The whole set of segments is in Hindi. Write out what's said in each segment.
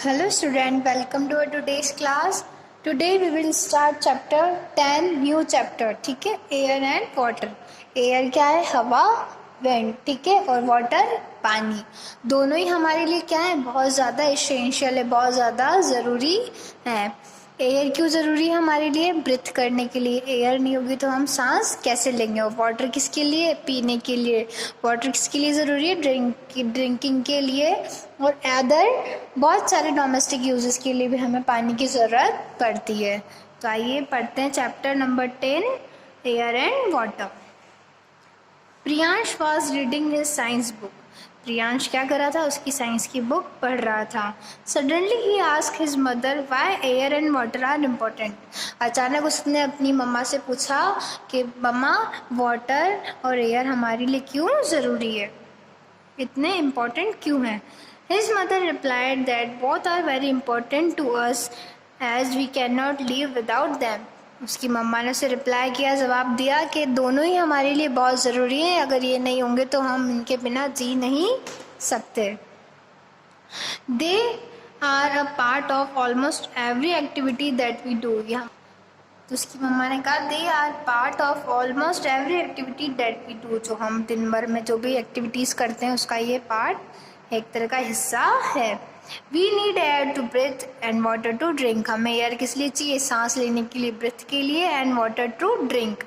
Hello student, welcome to our today's class. Today we will start chapter 10 new chapter. ठीक है, एयर एंड वाटर. एयर क्या है? हवा, विंड. ठीक है, और वाटर पानी. दोनों ही हमारे लिए क्या है? बहुत ज़्यादा एसेंशियल है, बहुत ज़्यादा ज़रूरी है. एयर क्यों ज़रूरी है हमारे लिए? ब्रीथ करने के लिए. एयर नहीं होगी तो हम सांस कैसे लेंगे? और वाटर किसके लिए? पीने के लिए. वाटर किसके लिए ज़रूरी है? ड्रिंकिंग के लिए और अदर बहुत सारे डोमेस्टिक यूजेस के लिए भी हमें पानी की ज़रूरत पड़ती है. तो आइए पढ़ते हैं chapter number 10, air and water. Priyansh was reading his science book. Priyansh क्या कर रहा था? उसकी साइंस की बुक पढ़ रहा था. सडनली ही ask his mother why air and water are important. अचानक उसने अपनी मम्मा से पूछा कि मम्मा, वाटर और एयर हमारे लिए क्यों ज़रूरी है, इतने इम्पोर्टेंट क्यों हैं? His mother replied that both are very important to us as we cannot live without them. उसकी मम्मा ने उसे रिप्लाई किया, जवाब दिया कि दोनों ही हमारे लिए बहुत ज़रूरी हैं. अगर ये नहीं होंगे तो हम इनके बिना जी नहीं सकते. They are a part of almost every activity that we do. यहाँ तो उसकी मम्मा ने कहा, they are part of almost every activity that we do. जो हम दिन भर में जो भी एक्टिविटीज़ करते हैं उसका ये पार्ट एक तरह का हिस्सा है. We need air to breathe and water to drink. हमें एयर किस लिए चाहिए? सांस लेने के लिए, ब्रीथ के लिए, and water to drink.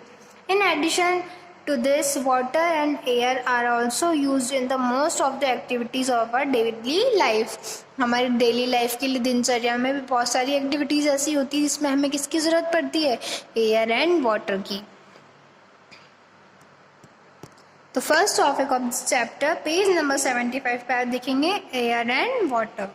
In addition to this, water and air are also used in the most of the activities of our daily life. हमारी डेली लाइफ के लिए दिनचर्या में भी बहुत सारी एक्टिविटीज़ ऐसी होती है जिसमें हमें किसकी ज़रूरत पड़ती है? एयर एंड वाटर की. तो first topic of this chapter, page number 75 पे आप देखेंगे air and water.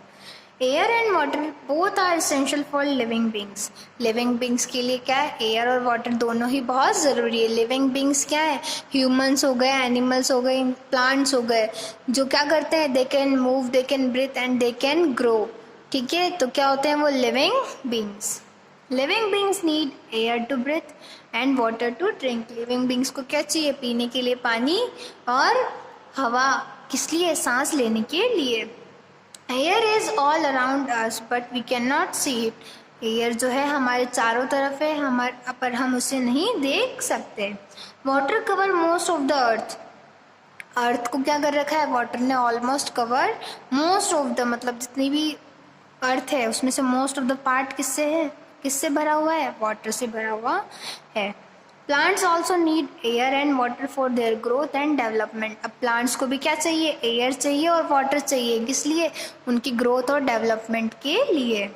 Air and water both are essential for living beings. Living beings के लिए क्या है? एयर और वाटर दोनों ही बहुत ज़रूरी है. लिविंग बींग्स क्या है? ह्यूमंस हो गए, एनिमल्स हो गए, प्लांट्स हो गए, जो क्या करते हैं? They can move, they can breathe and they can grow. ठीक है, तो क्या होते हैं वो? Living beings. Living beings need air to breathe and water to drink. Living beings को क्या चाहिए? पीने के लिए पानी और हवा. किस लिए? सांस लेने के लिए. Air is all around us but we can not see it. Air जो है हमारे चारों तरफ है, हमारे पर हम उसे नहीं देख सकते. Water cover most of the earth. Earth को क्या कर रखा है? वाटर ने almost cover. Most of the मतलब जितनी भी अर्थ है उसमें से मोस्ट ऑफ द पार्ट किससे है? किससे भरा हुआ है? वाटर से भरा हुआ है. Plants also need air and water for their growth and development. अब प्लांट्स को भी क्या चाहिए? एयर चाहिए और वाटर चाहिए. किस लिए? उनकी ग्रोथ और डेवलपमेंट के लिए.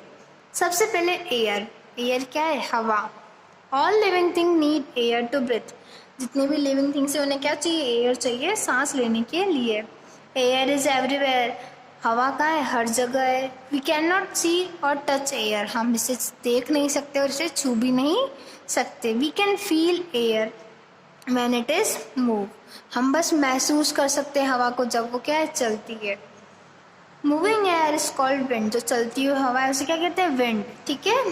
सबसे पहले एयर. एयर क्या है? हवा. All living thing need air to breathe. जितने भी लिविंग थिंग्स है उन्हें क्या चाहिए? एयर चाहिए सांस लेने के लिए. Air is everywhere. हवा का है? हर जगह है. वी कैन नॉट सी और टच एयर. हम इसे देख नहीं सकते और इसे छू भी नहीं सकते. We can feel air when it is move. हम बस महसूस कर सकते हैं हवा को जब वो क्या है? चलती है. Moving air is called wind. जो चलती हुई हवा है उसे क्या कहते हैं? विंड. ठीक है.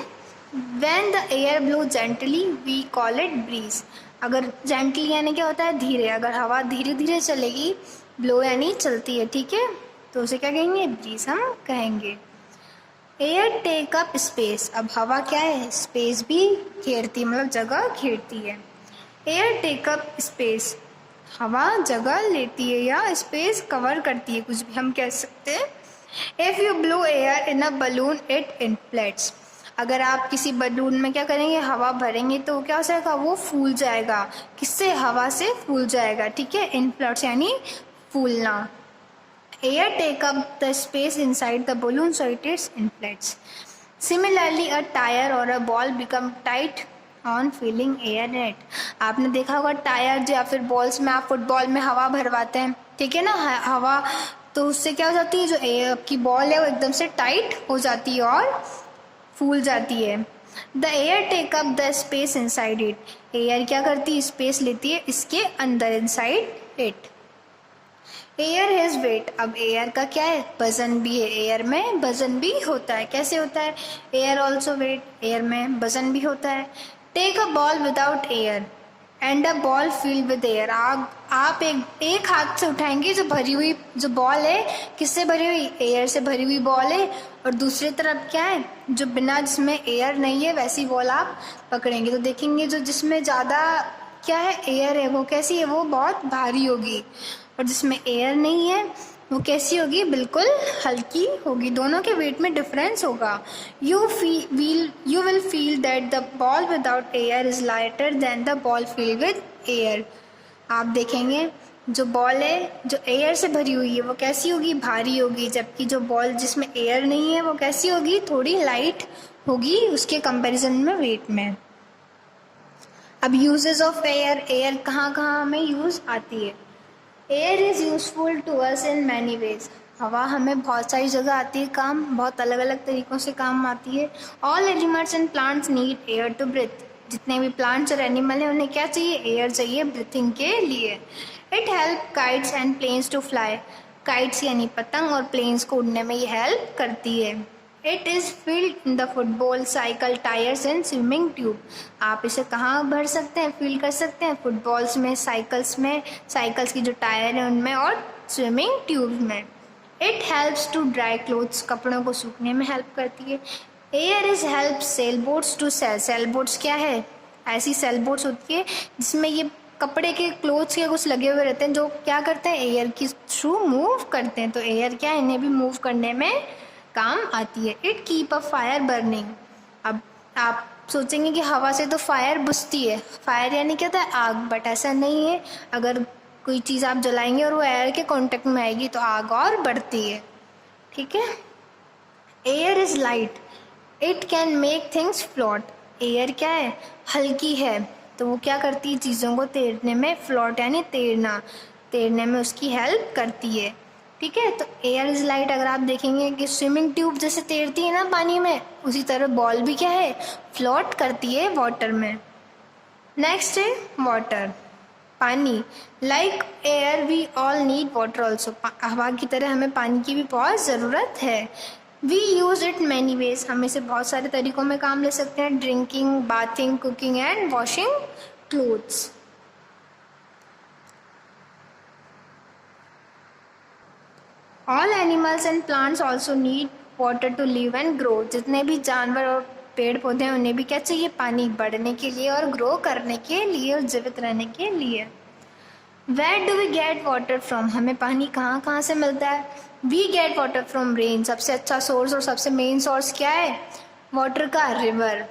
When the air blow gently we call it breeze. अगर जेंटली यानी क्या होता है? धीरे. अगर हवा धीरे धीरे चलेगी, ब्लो यानी चलती है, ठीक है, तो उसे क्या कहेंगे? ब्रीज हम कहेंगे. Air take up space. अब हवा क्या है? स्पेस भी घेरती है, मतलब जगह घेरती है. Air take up space. हवा जगह लेती है या स्पेस कवर करती है, कुछ भी हम कह सकते हैं. If you blow air in a balloon it inflates. अगर आप किसी बलून में क्या करेंगे? हवा भरेंगे तो क्या हो जाएगा? वो फूल जाएगा. किससे? हवा से फूल जाएगा. ठीक है, इन्फ्लेट्स यानी फूलना. Air take up the space inside the balloon so it is inflates. Similarly, a tire or a ball become tight on feeling air in it. आपने देखा होगा टायर या फिर बॉल्स में, आप फुटबॉल में हवा भरवाते हैं, ठीक है ना, हवा, तो उससे क्या हो जाती है? जो एयर की बॉल है वो एकदम से टाइट हो जाती है और फूल जाती है. The air take up the space inside it. Air क्या करती है? स्पेस लेती है इसके अंदर, inside it. Air has wait. अब एयर का क्या है? वजन भी है. एयर में वजन भी होता है. कैसे होता है? Air also wait. एयर में वजन भी होता है. Take a ball without air and a ball filled with air. आप एक हाथ से उठाएंगे जो भरी हुई जो बॉल है, किससे भरी हुई, एयर से भरी हुई बॉल है, और दूसरी तरफ क्या है, जो बिना, जिसमें एयर नहीं है, वैसी बॉल आप पकड़ेंगे तो देखेंगे जो जिसमें ज़्यादा क्या है, एयर है, वो कैसी है, वो बहुत भारी होगी, और जिसमें एयर नहीं है वो कैसी होगी, बिल्कुल हल्की होगी। दोनों के वेट में डिफरेंस होगा। You will feel that the ball without air is lighter than the ball filled with air. आप देखेंगे जो बॉल है जो एयर से भरी हुई है वो कैसी होगी, भारी होगी, जबकि जो बॉल जिसमें एयर नहीं है वो कैसी होगी, थोड़ी लाइट होगी उसके कंपैरिजन में वेट में। अब यूजेस ऑफ एयर, एयर कहाँ कहाँ हमें यूज आती है। Air is useful to us in many ways. हवा हमें बहुत सारी जगह आती है काम, बहुत अलग अलग तरीक़ों से काम आती है। All animals and plants need air to breathe. जितने भी प्लांट्स और एनिमल हैं उन्हें क्या चाहिए, एयर चाहिए ब्रीथिंग के लिए। It help kites and planes to fly. Kites यानी पतंग और प्लेन्स को उड़ने में ये हेल्प करती है। It is filled in the football, cycle, tyres and swimming tube. आप इसे कहाँ भर सकते हैं, फिल कर सकते हैं, फुटबॉल्स में, साइकिल्स की जो टायर है उनमें, और स्विमिंग ट्यूब में। It helps to dry clothes, कपड़ों को सूखने में हेल्प करती है। Air is help sail boats to sail. Sail boats क्या है, ऐसी सेल बोट्स होती है जिसमें ये कपड़े के, क्लोथ्स के कुछ लगे हुए रहते हैं जो क्या करते हैं, एयर के थ्रू मूव करते हैं। तो एयर क्या है, इन्हें भी मूव करने में काम आती है। It keep a fire burning. अब आप सोचेंगे कि हवा से तो फायर बुझती है, फायर यानी क्या होता है, आग, बट ऐसा नहीं है। अगर कोई चीज़ आप जलाएंगे और वो एयर के कांटेक्ट में आएगी तो आग और बढ़ती है, ठीक है। Air is light, it can make things float. Air क्या है, हल्की है, तो वो क्या करती है, चीज़ों को तैरने में, फ्लोट यानी तैरने में उसकी हेल्प करती है, ठीक है। तो एयर इज़ लाइट, अगर आप देखेंगे कि स्विमिंग ट्यूब जैसे तैरती है ना पानी में, उसी तरह बॉल भी क्या है, फ्लोट करती है वाटर में। नेक्स्ट है वाटर, पानी। Like air we all need water also. हवा की तरह हमें पानी की भी बहुत ज़रूरत है। We use it many ways. हम इसे बहुत सारे तरीक़ों में काम ले सकते हैं। Drinking, bathing, cooking and washing clothes. All animals and plants also need water to live and grow. जितने भी जानवर और पेड़ पौधे हैं उन्हें भी क्या चाहिए, पानी, बढ़ने के लिए और ग्रो करने के लिए और जीवित रहने के लिए। Where do we get water from. हमें पानी कहाँ कहाँ से मिलता है। We get water from rain. सबसे अच्छा सोर्स और सबसे मेन सोर्स क्या है वाटर का, रिवर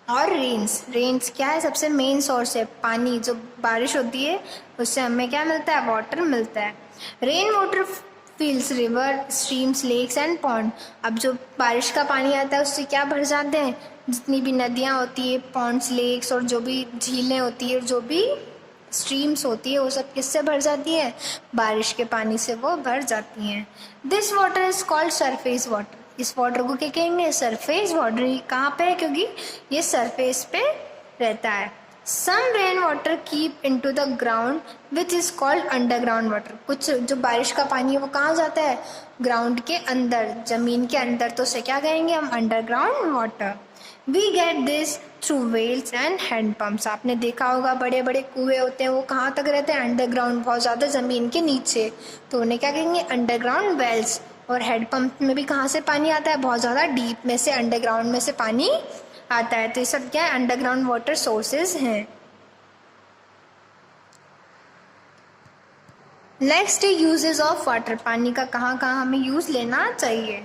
और रेन्स क्या है, सबसे मेन सोर्स है पानी। जो बारिश होती है उससे हमें क्या मिलता है, वाटर मिलता है। Rain water fills river, streams, lakes and pond. अब जो बारिश का पानी आता है उससे क्या भर जाते हैं, जितनी भी नदियाँ होती है, पॉन्ड्स, लेक्स और जो भी झीलें होती है, जो भी स्ट्रीम्स होती है, वो सब किससे भर जाती है, बारिश के पानी से वो भर जाती हैं। This water is called surface water. इस वाटर को क्या कहेंगे, सरफेस वाटर। कहाँ पे है, क्योंकि ये सरफेस पे रहता है। Some rain water keep into the ground which is called underground water. कुछ जो बारिश का पानी है वो कहाँ जाता है, ग्राउंड के अंदर, जमीन के अंदर, तो उसे क्या कहेंगे हम, underground water. We get this through wells and hand pumps. आपने देखा होगा बड़े बड़े कुएं होते हैं, वो कहाँ तक रहते हैं, अंडरग्राउंड, बहुत ज़्यादा ज़मीन के नीचे, तो उन्हें क्या कहेंगे, अंडरग्राउंड वेल्स। और हेड पंप में भी कहाँ से पानी आता है, बहुत ज़्यादा डीप में से, अंडरग्राउंड में से पानी आता है। तो ये सब क्या है, अंडरग्राउंड वाटर सोर्सेज हैं। Next uses of water. पानी का कहाँ कहाँ हमें यूज़ लेना चाहिए।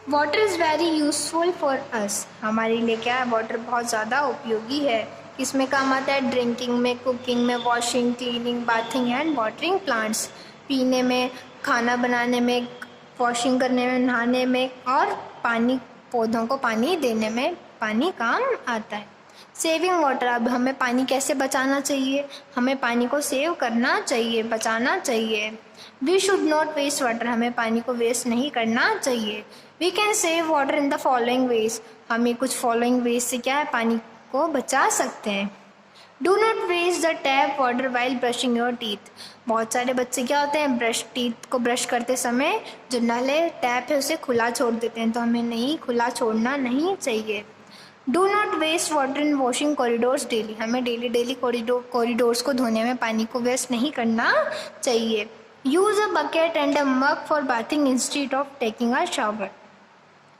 Water is very useful for us. हमारे लिए क्या है, वाटर बहुत ज़्यादा उपयोगी है। इसमें काम आता है ड्रिंकिंग में, कुकिंग में, washing, cleaning, bathing and watering plants. पीने में, खाना बनाने में, वॉशिंग करने में, नहाने में, और पानी, पौधों को पानी देने में पानी काम आता है। Saving water. अब हमें पानी कैसे बचाना चाहिए, हमें पानी को सेव करना चाहिए, बचाना चाहिए। We should not waste water. हमें पानी को वेस्ट नहीं करना चाहिए। We can save water in the following ways. हमें कुछ फॉलोइंग वेज से क्या है, पानी को बचा सकते हैं। Do not waste the tap water while brushing your teeth. बहुत सारे बच्चे क्या होते हैं, टीथ को ब्रश करते समय जो नल है, टैप है, उसे खुला छोड़ देते हैं, तो हमें नहीं, खुला छोड़ना नहीं चाहिए। Do not waste water in washing corridors daily, हमें डेली कॉरिडोर्स को धोने में पानी को वेस्ट नहीं करना चाहिए. Use a bucket and a mug for bathing instead of taking a shower,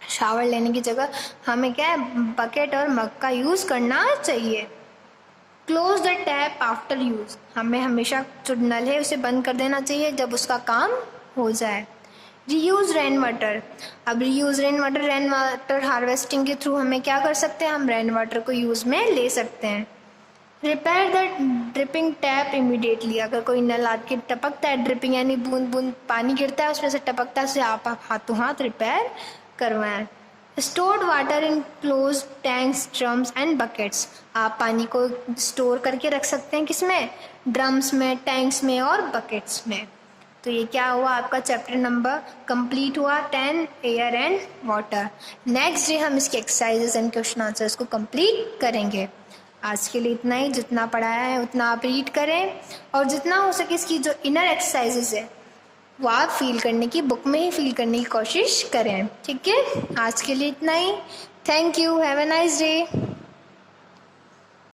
shower लेने की जगह हमें क्या है बकेट और मग का यूज़ करना चाहिए. Close the tap after use, हमें हमेशा जो नल है उसे बंद कर देना चाहिए जब उसका काम हो जाए. रीयूज़ रेन वाटर, अब रीयूज़ रेन वाटर हार्वेस्टिंग के थ्रू हमें क्या कर सकते हैं, हम रेन वाटर को यूज़ में ले सकते हैं. Repair the dripping tap immediately, अगर कोई नल आपके टपकता है, ड्रिपिंग यानी बूंद बूंद पानी गिरता है उसमें से टपकता है, उसे आप हाथों हाथ रिपेयर करवाएं. Stored water in close tanks drums and buckets, आप पानी को स्टोर करके रख सकते हैं किसमें, ड्रम्स में, टैंक्स में और बकेट्स में. तो ये क्या हुआ आपका चैप्टर नंबर कंप्लीट हुआ 10 air and water. Next day हम इसके एक्सरसाइजेस एंड क्वेश्चन आंसर्स को कंप्लीट करेंगे. आज के लिए इतना ही, जितना पढ़ाया है उतना आप रीड करें और जितना हो सके इसकी जो इनर एक्सरसाइजेस है वो आप फील करने की, बुक में ही फील करने की कोशिश करें. ठीक है, आज के लिए इतना ही. Thank you, have a nice day.